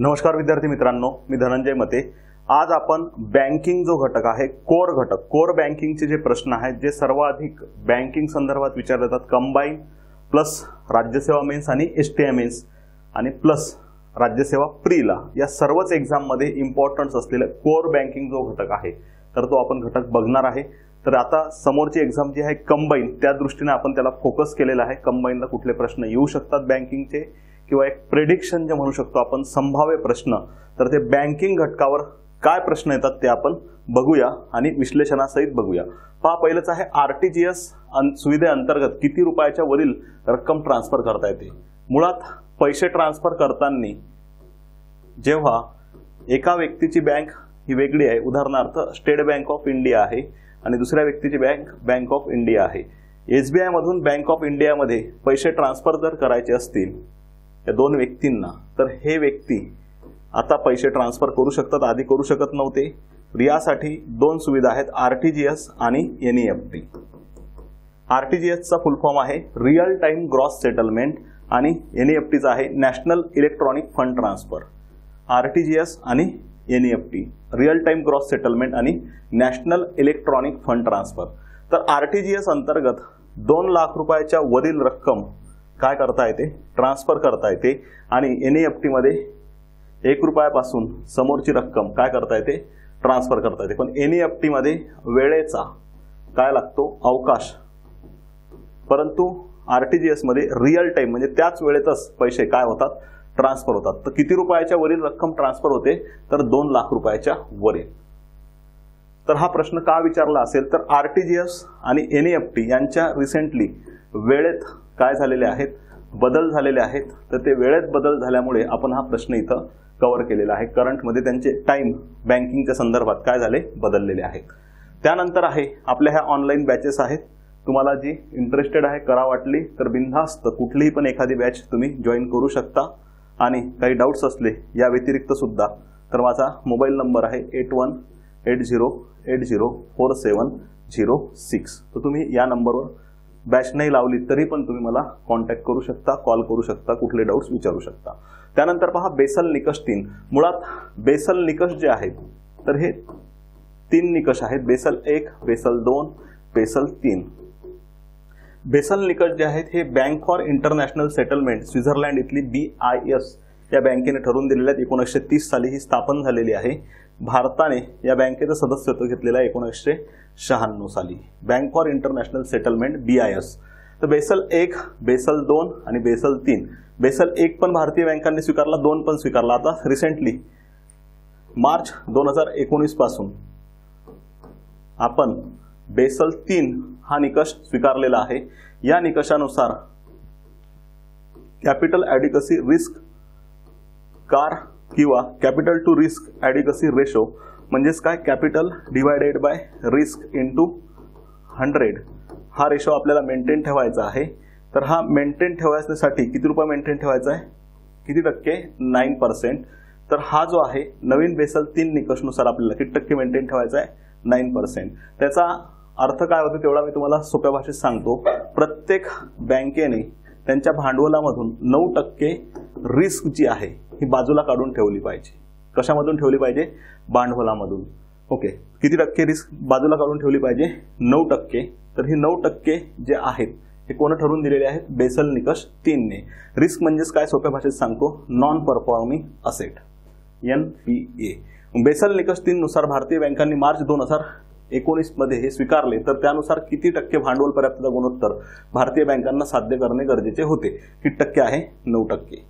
नमस्कार विद्यार्थी मित्रांनो, मी धनंजय मते। आज आपण बँकिंग जो घटक आहे, कोर घटक, कोर बँकिंगचे जे प्रश्न आहेत जे सर्वाधिक बँकिंग संदर्भात विचारले जातात, कंबाईन प्लस राज्यसेवा मेन्स आणि एसटीआय मेन्स आणि प्लस राज्यसेवा प्रीला, या सर्वच एक्झाम मध्ये इम्पॉर्टन्स असलेले कोर बँकिंग जो घटक आहे तर तो आपण घटक बघणार आहे। तर आता समोरची एक्झाम जी आहे कंबाईन, त्या दृष्टीने आपण त्याला फोकस केलेला आहे। कंबाईनला कुठले प्रश्न येऊ शकतात बँकिंगचे किंवा एक प्रेडिक्शन जे म्हणू शकतो आपण, संभाव्य प्रश्न, तर ते बँकिंग घटकावर काय प्रश्न येतात ते आपण बघूया आणि विश्लेषणासहित बघूया। पहा, पहिलेच आहे आरटीजीएस सुविधेअंतर्गत किती रुपयाच्या वरील रक्कम ट्रान्सफर करता येते। मुळात पैसे ट्रान्सफर करताना जेव्हा एका व्यक्तीची बँक ही वेगळी आहे, उदाहरणार्थ स्टेट बँक ऑफ इंडिया आहे आणि दुसऱ्या व्यक्तीची बँक बँक ऑफ इंडिया आहे, एसबीआय मधून बँक ऑफ इंडिया मध्ये पैसे ट्रान्सफर जर करायचे असतील या दोन व्यक्तींना, तर हे व्यक्ती आता पैसे ट्रान्सफर करू शकतात, आधी करू शकत नव्हते। यासाठी दोन सुविधा आहेत, आरटीजीएस आणि एनईएफटी। आरटीजीएसचा फुल फॉर्म आहे रिअल टाइम ग्रॉस सेटलमेंट आणि एनईएफटीचा आहे national electronic fund transfer. RTGS आणि NEFT, real time gross settlement आणि नॅशनल इलेक्ट्रॉनिक फंड ट्रान्सफर। तर आरटीजीएस अंतर्गत 2 लाख रुपयाच्या वरील रक्कम काय करता येते, ट्रान्सफर करता येते आणि एनईएफटी मध्ये 1 रुपयापासून समोरची रक्कम काय करता येते, ट्रान्सफर करता येते। पण एनईएफटी मध्ये वेळेचा काय लागतो, अवकाश, परंतु आरटीजीएस मध्ये रिअल टाइम म्हणजे त्याच वेळेतच पैसे काय होतात, ट्रान्सफर होतात। तर किती रुपयाच्या वरील रक्कम ट्रान्सफर होते, तर 2 लाख रुपयाच्या वरील। तर हा प्रश्न का विचारला असेल, तर आरटीजीएस आणि एनईएफटी यांच्या रिसेंटली वेळेत काय झालेले आहेत, बदल झालेले आहेत। तर ते वेळेत बदल झाल्यामुळे आपण हा प्रश्न इथं कव्हर केलेला आहे। करंट मध्ये त्यांचे टाइम बँकिंगच्या संदर्भात काय झाले, बदललेले आहेत। त्यानंतर आहे आपल्या ह्या ऑनलाईन बॅचेस आहेत, तुम्हाला जी इंटरेस्टेड आहे, करा वाटली तर बिनधास्त कुठलीही पण एखादी बॅच तुम्ही जॉईन करू शकता। आणि काही डाऊट्स असले या व्यतिरिक्त सुद्धा तर माझा मोबाईल नंबर आहे 8180804706। तर तुम्ही या नंबरवर बॅच नाही लावली तरी पण तुम्ही मला कॉन्टॅक्ट करू शकता, कॉल करू शकता, कुठले डाऊट्स विचारू शकता। त्यानंतर पहा बेसल निकष 3। मुळात बेसल निकष जे आहेत तर हे 3 निकष आहेत, बेसल 1, बेसल 2, बेसल 3। बेसल निकष जे आहेत हे bank for international settlement Switzerland इथली BIS या बँकेने ठरवून दिलेल्या 1930 साली ही स्थापन झालेली आहे। भारताने या बँकेचं सदस्यत्व घेतलेलं आहे 1996 साली, bank for international settlement BIS। तर बेसल 1, बेसल 2 आणि बेसल 3। बेसल 1 पण भारतीय बँकांनी स्वीकारला, 2 पण स्वीकारला। आता रिसेंटली मार्च 2019 पासून आपण बेसल 3 हा निकष स्वीकारलेला आहे। या निकषानुसार कॅपिटल ॲडिक्वसी रिस्क कार किंवा capital to risk adequacy ratio म्हणजेच काय, capital divided by risk into 100 हा रेशो आपल्याला मेंटेन ठेवायचा आहे। तर हा मेंटेन ठेवण्यासाठी किती रुपये मेंटेन ठेवायचा आहे, किती टक्के, 9%। तर हा जो आहे नवीन बेसल 3 निकषनुसार आपल्याला किती टक्के मेंटेन ठेवायचा आहे, 9%। त्याचा अर्थ काय होतो तेवढा मी तुम्हाला सोप्या भाषेत सांगतो। प्रत्येक बँकेने त्यांच्या भांडवलामधून 9% रिस्क जी आहे ही बाजूला काढून ठेवली पाहिजे। कशामधून ठेवली पाहिजे, भांडवलामधून। ओके, किती टक्के रिस्क बाजूला काढून ठेवली पाहिजे, 9%। तर ही 9% जे आहेत हे कोण ठरवून दिलेले आहेत, बेसल निकष 3 ने। रिस्क म्हणजेच काय, सोप्या भाषेत सांगतो, non performing asset, NPA। Basel निकष 3 नुसार भारतीय बँकांनी मार्च 2019 मध्ये हे स्वीकारले। तर त्यानुसार किती टक्के भांडवल पर्याप्तता गुणोत्तर भारतीय बँकांना साध्य करणे गरजेचे होते, किती टक्के आहे, 9%।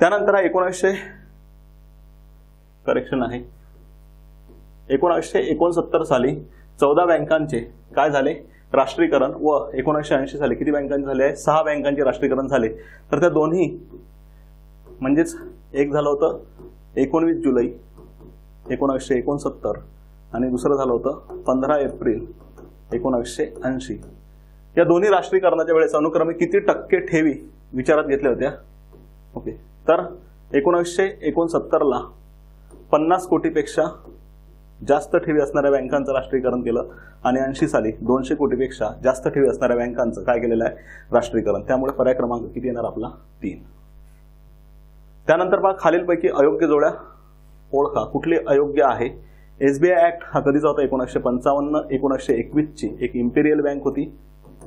त्यानंतर 1969 साली 14 बँकांचे काय झाले, राष्ट्रीयकरण, व 1980 साली किती बँकांचे झाले आहे, 6 बँकांचे राष्ट्रीयकरण झाले। तर त्या दोन्ही म्हणजेच एक झालं होतं 19 जुलै 1969 आणि दुसरं झालं होतं 15 एप्रिल 1980। या दोन्ही राष्ट्रीयकरणाच्या वेळेस अनुक्रमे किती टक्के ठेवी विचारात घेतल्या होत्या। ओके, तर 1969 ला 50 कोटीपेक्षा जास्त ठेवी असणाऱ्या बँकांचं राष्ट्रीयकरण केलं आणि 80 साली 200 कोटीपेक्षा जास्त ठेवी असणाऱ्या बँकांचं काय केलेलं आहे, राष्ट्रीयकरण। त्यामुळे पर्याय क्रमांक किती येणार आपला, 3। त्यानंतर पहा खालीलपैकी अयोग्य जोड्या ओळखा. कुठली अयोग्य आहे? एसबीआय ऍक्ट हा कधीचा होता? 1955. 1921 ची एक इम्पिरियल बँक होती.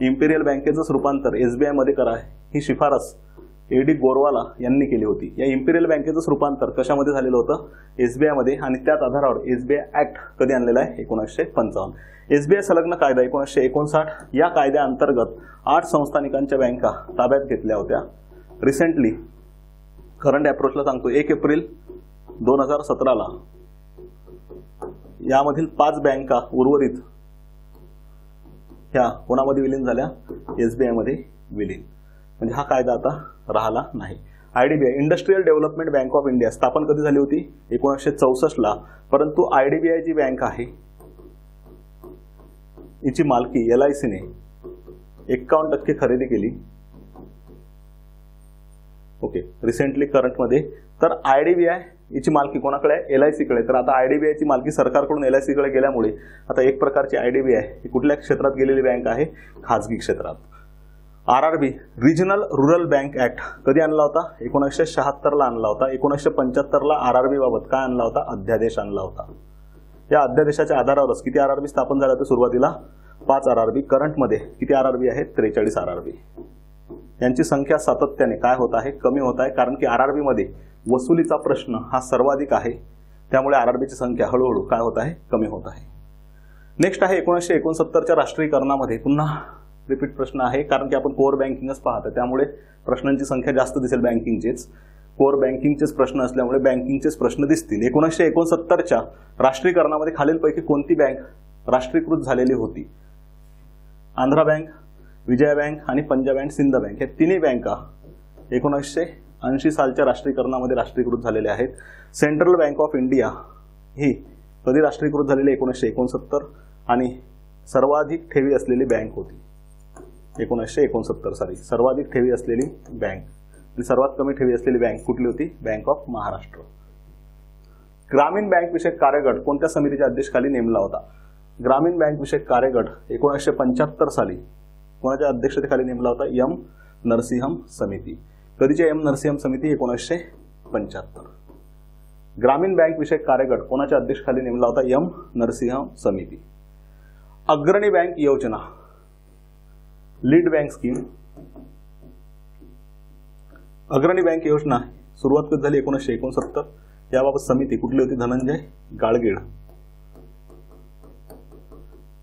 इम्पिरियल बँकेचंच रूपांतर एसबीआय मध्ये करा ही शिफारस एडी गोरवाला यांनी केली होती. या इम्पिरियल बँकेचंच रूपांतर कशामध्ये झालेलं होतं? एसबीआय मध्ये. आणि त्याच आधारावर एसबीआय ऍक्ट कधी आणलेला आहे? 1955. एसबीआय संलग्न कायदा 1959. या कायद्याअंतर्गत 8 संस्थानिकांच्या बँका ताब्यात घेतल्या होत्या. रिसेंटली करंट अप्रोचला सांगतो 1 एप्रिल 2017 यामधील 5 बँका उर्वरित ह्या कोणामध्ये विलीन झाल्या? एसबीआय मध्ये विलीन. म्हणजे हा कायदा आता राहिला नाही. IDBI industrial development bank of India स्थापन कधी झाली होती? 1964. परंतु आयडीबीआय जी बँक आहे हिची मालकी LICने 51% खरेदी केली. ओके, रिसेंटली करंटमध्ये. तर आयडीबीआय हिची मालकी कोणाकडे आहे? LICकडे. तर आता आयडीबीआयची मालकी सरकारकडून LICकडे गेल्यामुळे आता एक प्रकारची आयडीबीआय ही कुठल्या क्षेत्रात गेलेली बँक आहे? खाजगी क्षेत्रात. RRB regional rural bank act कधी आणला होता? 1976 आणला होता. 1975 RRB बाबत काय आणला होता? अध्यादेश आणला होता. या अध्यादेशाच्या आधारावरच किती RRB स्थापन झाले होते? सुरुवातीला 5 RRB. करंटमध्ये किती RRB आहेत? 43 RRB. यांची संख्या सातत्याने काय होत आहे? कमी होत आहे. कारण की RRB मध्ये वसुलीचा प्रश्न हा सर्वाधिक आहे. त्यामुळे RRBची संख्या हळूहळू काय होत आहे? कमी होत आहे. नेक्स्ट आहे 1969च्या राष्ट्रीयकरणामध्ये. पुन्हा रिपीट प्रश्न आहे कारण की आपण कोर बँकिंगच पाहतो. त्यामुळे प्रश्नांची संख्या जास्त दिसेल. बँकिंगचेच कोर बँकिंगचेच प्रश्न असल्यामुळे बँकिंगचेच प्रश्न दिसतील. 1969च्या राष्ट्रीयकरणामध्ये खालीलपैकी कोणती बँक राष्ट्रीयकृत झालेली होती? आंध्रा बँक, विजया बँक आणि पंजाब अँड सिंध बँक. या तिन्ही बँका 1980 सालच्या राष्ट्रीयकरणामध्ये राष्ट्रीयकृत झालेल्या आहेत. सेंट्रल बँक ऑफ इंडिया ही कधी राष्ट्रीयकृत झालेली? 1969. आणि सर्वाधिक ठेवी असलेली बँक होती 1969 साली. सर्वाधिक ठेवी असलेली बँक आणि सर्वात कमी ठेवी असलेली बँक कुठली होती? Bank of Maharashtra. ग्रामीण बँक विषयक कार्यगट कोणत्या समितीच्या अध्यक्षतेखाली नेमला होता? ग्रामीण बँक विषयक कार्यगट 1975 साली कोणाच्या अध्यक्षतेखाली नेमला होता? M. नरसिंहम समिती. कधीची M. नरसिंहम समिती? 1975. ग्रामीण बँक विषयक कार्यगट कोणाच्या अध्यक्षतेखाली नेमला होता? M. नरसिंहम समिती. अग्रणी बँक योजना लीड बँक स्कीम. अग्रणी बँक योजना सुरुवात कधी झाली? 1969. याबाबत समिती कुठली होती? धनंजय गाडगीळ.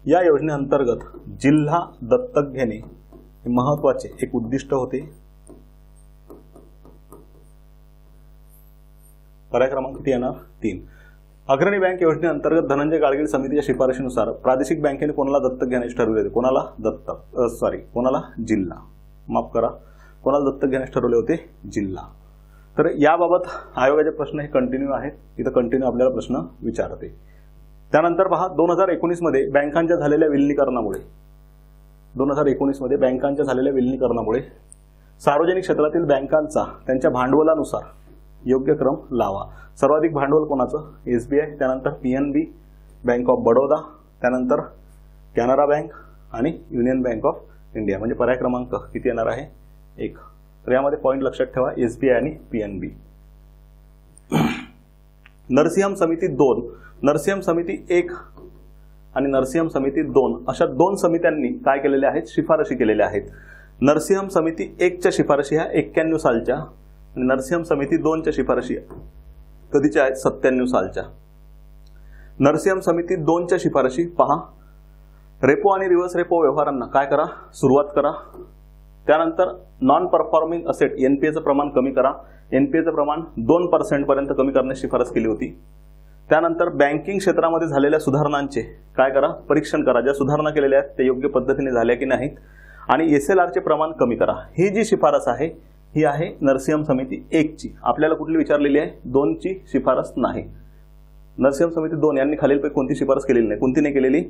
या योजनेअंतर्गत जिल्हा दत्तक घेणे हे महत्वाचे एक उद्दिष्ट होते. पर्याय क्रमांक किती येणार? 3. अग्रणी बँक योजनेअंतर्गत धनंजय गाडगीळ समितीच्या शिफारशीनुसार प्रादेशिक बँकेने कोणाला दत्तक घेण्याचे ठरवले होते? कोणाला दत्तक कोणाला? जिल्हा. माफ करा, कोणाला दत्तक घेण्याचे ठरवले होते? जिल्हा. तर याबाबत आयोगाचे प्रश्न हे कंटिन्यू आहेत. इथं कंटिन्यू आपल्याला प्रश्न विचारते. त्यानंतर पहा 2019 मध्ये बँकांच्या झालेल्या विलिनीकरणामुळे 2019 मध्ये बँकांच्या झालेल्या विलिनीकरणामुळे सार्वजनिक क्षेत्रातील बँकांचा त्यांच्या भांडवलानुसार योग्य क्रम लावा. सर्वाधिक भांडवल कोणाचं? एसबीआय, त्यानंतर PNB, बँक ऑफ बडोदा, त्यानंतर कॅनरा बँक आणि युनियन बँक ऑफ इंडिया. म्हणजे पर्याय क्रमांक किती येणार आहे? 1. तर यामध्ये पॉईंट लक्षात ठेवा एसबीआय आणि PNB. नरसिंहम समिती 2, नरसिंहम समिती 1 आणि नरसिंहम समिती 2 अशा 2 समित्यांनी काय केलेले आहेत? शिफारशी केलेल्या आहेत. नरसिंहम समिती 1 च्या शिफारशी ह्या 91 सालच्या आणि नरसिंहम समिती 2 च्या शिफारशी कधीच्या आहेत? 97 सालच्या. नरसिंहम समिती 2 च्या शिफारशी पहा. रेपो आणि रिव्हर्स रेपो व्यवहारांना काय करा? सुरुवात करा. त्यानंतर नॉन परफॉर्मिंग असेट NPAचं प्रमाण कमी करा. NPAचं प्रमाण 2% पर्यंत कमी करण्याची शिफारस केली होती. त्यानंतर बँकिंग क्षेत्रामध्ये झालेल्या सुधारणांचे काय करा? परीक्षण करा. ज्या सुधारणा केलेल्या आहेत ते योग्य पद्धतीने झाल्या की नाहीत. आणि SLRचे प्रमाण कमी करा. ही जी शिफारस आहे ही आहे नरसिंहम समिती 1 ची. आपल्याला कुठली विचारलेली आहे? 2 ची शिफारस नाही. नरसिंहम समिती 2 यांनी खालीलपैकी कोणती शिफारस केलेली नाही? कोणती नाही केलेली?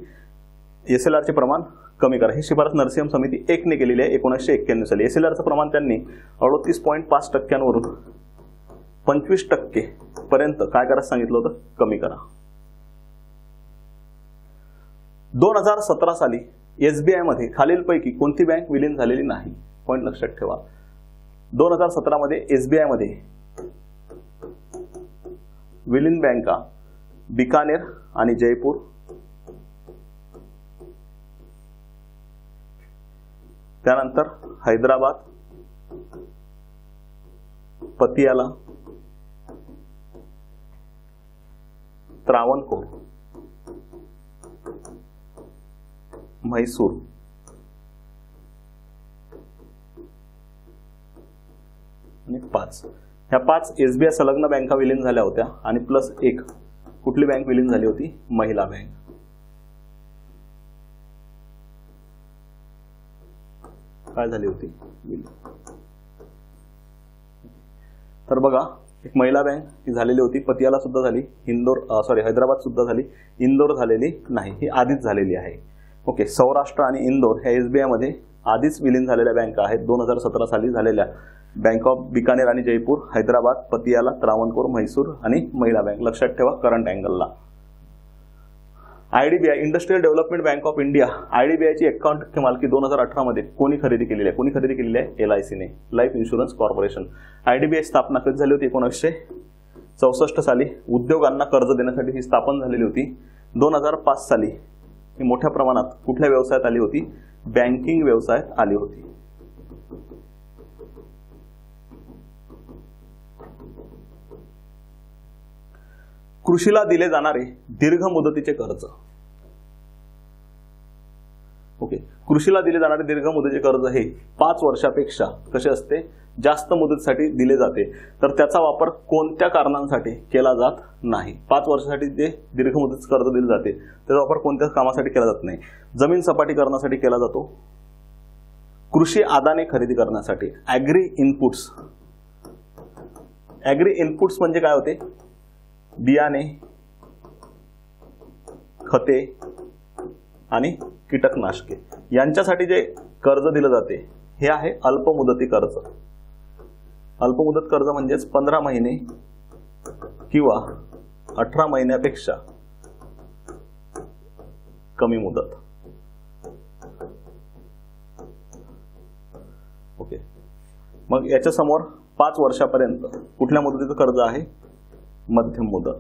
SLRचे प्रमाण कमी करा. ही शिफारस नरसिंहम समिती 1 ने केलेली आहे 1991 साली. SLRचं प्रमाण त्यांनी 38.5% 25% पर्यंत काय करा सांगितलं होतं? कमी करा. 2017 साली SBI मध्ये खालीलपैकी कोणती बँक विलीन झालेली नाही? पॉईंट लक्षात ठेवा. 2017 मध्ये SBI मध्ये विलीन बँका बिकानेर आणि जयपूर, त्यानंतर हैदराबाद, पतियाला, त्रावणकोर, म्हैसूर आणि 5 ह्या 5 एसबीआय संलग्न बँका विलीन झाल्या होत्या आणि प्लस एक कुठली बँक विलीन झाली होती? महिला बँक. काय झाली होती? तर बघा, एक महिला बँक ही झालेली होती, पतियाला सुद्धा झाली, हैदराबाद सुद्धा झाली, इंदोर झालेली नाही, ही आधीच झालेली आहे. ओके, सौराष्ट्र आणि इंदोर ह्या एसबीआय मध्ये आधीच विलीन झालेल्या बँका आहेत 2017 साली झालेल्या. बँक ऑफ बिकानेर आणि जयपूर, हैदराबाद, पतियाला, त्रावणकोर, म्हैसूर आणि महिला बँक. लक्षात ठेवा करंट अँगलला. IDBI industrial development bank of India, आयडीबीआयची 51% मालकी 2018 मध्ये कोणी खरेदी केलेली आहे? कोणी खरेदी केलेली आहे? LICने, लाईफ इन्शुरन्स कॉर्पोरेशन. आयडीबीआय स्थापना कधी झाली होती? 1964 साली. उद्योगांना कर्ज देण्यासाठी ही स्थापन झालेली होती. 2005 साली ही मोठ्या प्रमाणात कुठल्या व्यवसायात आली होती? बँकिंग व्यवसायात आली होती. कृषीला दिले जाणारे दीर्घ मुदतीचे कर्ज. ओके, कृषीला दिले जाणारे दीर्घ मुदतीचे कर्ज हे 5 वर्षापेक्षा कसे असते? जास्त मुदतीसाठी दिले जाते. तर त्याचा वापर कोणत्या कारणांसाठी केला जात नाही? 5 वर्षासाठी जे दीर्घ मुदतीचे कर्ज दिले जाते त्याचा वापर कोणत्याच कामासाठी केला जात नाही. जमीन सपाटीकरणासाठी केला जातो, कृषी आदाने खरेदी करण्यासाठी, ॲग्री इनपुट्स. ॲग्री इनपुट्स म्हणजे काय होते? बियाणे, खते आणि कीटकनाशके यांच्यासाठी जे कर्ज दिलं जाते हे आहे अल्पमुदती कर्ज. अल्पमुदत कर्ज म्हणजेच 15 महिने किंवा 18 महिन्यापेक्षा कमी मुदत. ओके, मग याच्या समोर 5 वर्षापर्यंत कुठल्या मुदतीचं कर्ज आहे? मध्यम मुदत.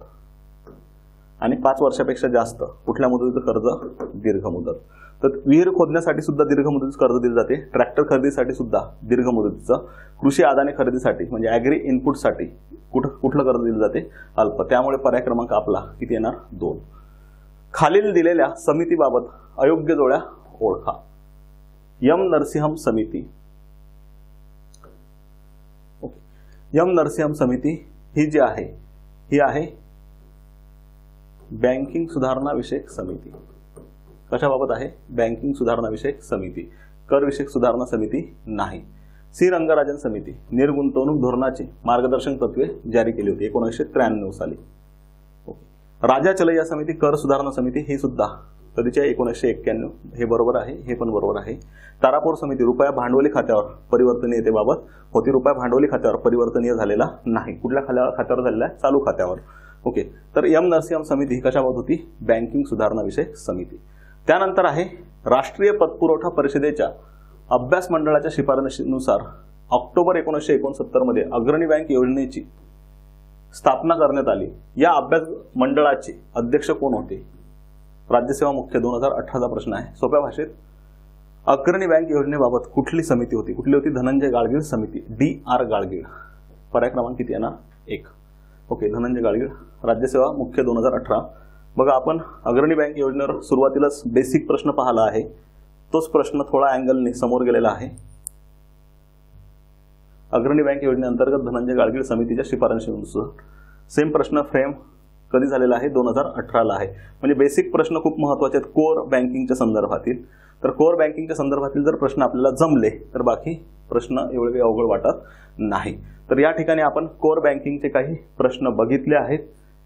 आणि 5 वर्षापेक्षा जास्त कुठल्या मुदतीचं कर्ज? दीर्घ मुदत. तर विहीर खोदण्यासाठी सुद्धा दीर्घ मुदतीचं कर्ज दिले जाते, ट्रॅक्टर खरेदीसाठी सुद्धा दीर्घ मुदतीचं, कृषी आदाने खरेदीसाठी म्हणजे ॲग्री इनपुटसाठी कुठलं कर्ज दिले जाते? अल्प. त्यामुळे पर्याय क्रमांक आपला किती येणार? 2. खालील दिलेल्या समितीबाबत अयोग्य जोड्या ओळखा. एम नरसिंहम समिती. ओके, एम नरसिंहम समिती ही जी आहे ही आहे बँकिंग सुधारणा विषयक समिती. कशाबाबत आहे? बँकिंग सुधारणा विषयक समिती. कर विषयक सुधारणा समिती नाही. सी रंगराजन समिती निर्गुंतवणूक धोरणाची मार्गदर्शक तत्वे जारी केली होती 1993 साली. राजा चलैया समिती कर सुधारणा समिती ही सुद्धा कधीच्या 1991. हे बरोबर आहे, हे पण बरोबर आहे. तारापूर समिती रुपया भांडवली खात्यावर परिवर्तनीयतेबाबत होती. रुपया भांडवली खात्यावर परिवर्तनीय झालेला नाही. कुठल्या खात्यावर झालेला आहे? चालू खात्यावर. ओके, तर एम नरसिंहम समिती ही कशाबाबत होती? बँकिंग सुधारणा विषयक समिती. त्यानंतर आहे राष्ट्रीय पतपुरवठा परिषदेच्या अभ्यास मंडळाच्या शिफारशीनुसार ऑक्टोबर 1969 मध्ये अग्रणी बँक योजनेची स्थापना करण्यात आली. या अभ्यास मंडळाचे अध्यक्ष कोण होते? राज्यसेवा मुख्य 2018चा प्रश्न आहे. सोप्या भाषेत अग्रणी बँक योजनेबाबत कुठली समिती होती? कुठली होती? धनंजय गाडगीळ समिती, DR गाडगीळ. पर्याय क्रमांक किती येणार? 1. ओके, धनंजय गाडगीळ, राज्यसेवा मुख्य 2018. बघा, आपण अग्रणी बँक योजनेवर सुरुवातीलाच बेसिक प्रश्न पाहिला आहे. तोच प्रश्न थोडा अँगलने समोर गेलेला आहे. अग्रणी बँक योजनेअंतर्गत धनंजय गाडगीळ समितीच्या शिफारशीनुसार सेम प्रश्न फ्रेम कधी झालेला आहे? 2018ला आहे. म्हणजे बेसिक प्रश्न खूप महत्त्वाचे आहेत कोर बँकिंगच्या संदर्भातील. तर कोर बँकिंगच्या संदर्भातील जर प्रश्न आपल्याला जमले तर बाकी प्रश्न एवढे काही अवघड वाटत नाही. तर या ठिकाणी आपण कोर बँकिंगचे काही प्रश्न बघितले आहेत.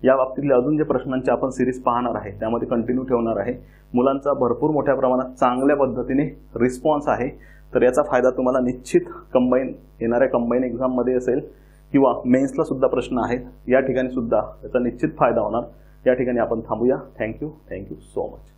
या बाबतीतले अजून जे प्रश्नांचे आपण सिरीज पाहणार आहे त्यामध्ये कंटिन्यू ठेवणार आहे. मुलांचा भरपूर मोठ्या प्रमाणात चांगल्या पद्धतीने रिस्पॉन्स आहे. तर याचा फायदा तुम्हाला निश्चित येणाऱ्या कंबाईन एक्झाममध्ये असेल किंवा मेन्सला सुद्धा प्रश्न आहेत. या ठिकाणी सुद्धा याचा निश्चित फायदा होणार. या ठिकाणी आपण थांबूया. Thank you so much.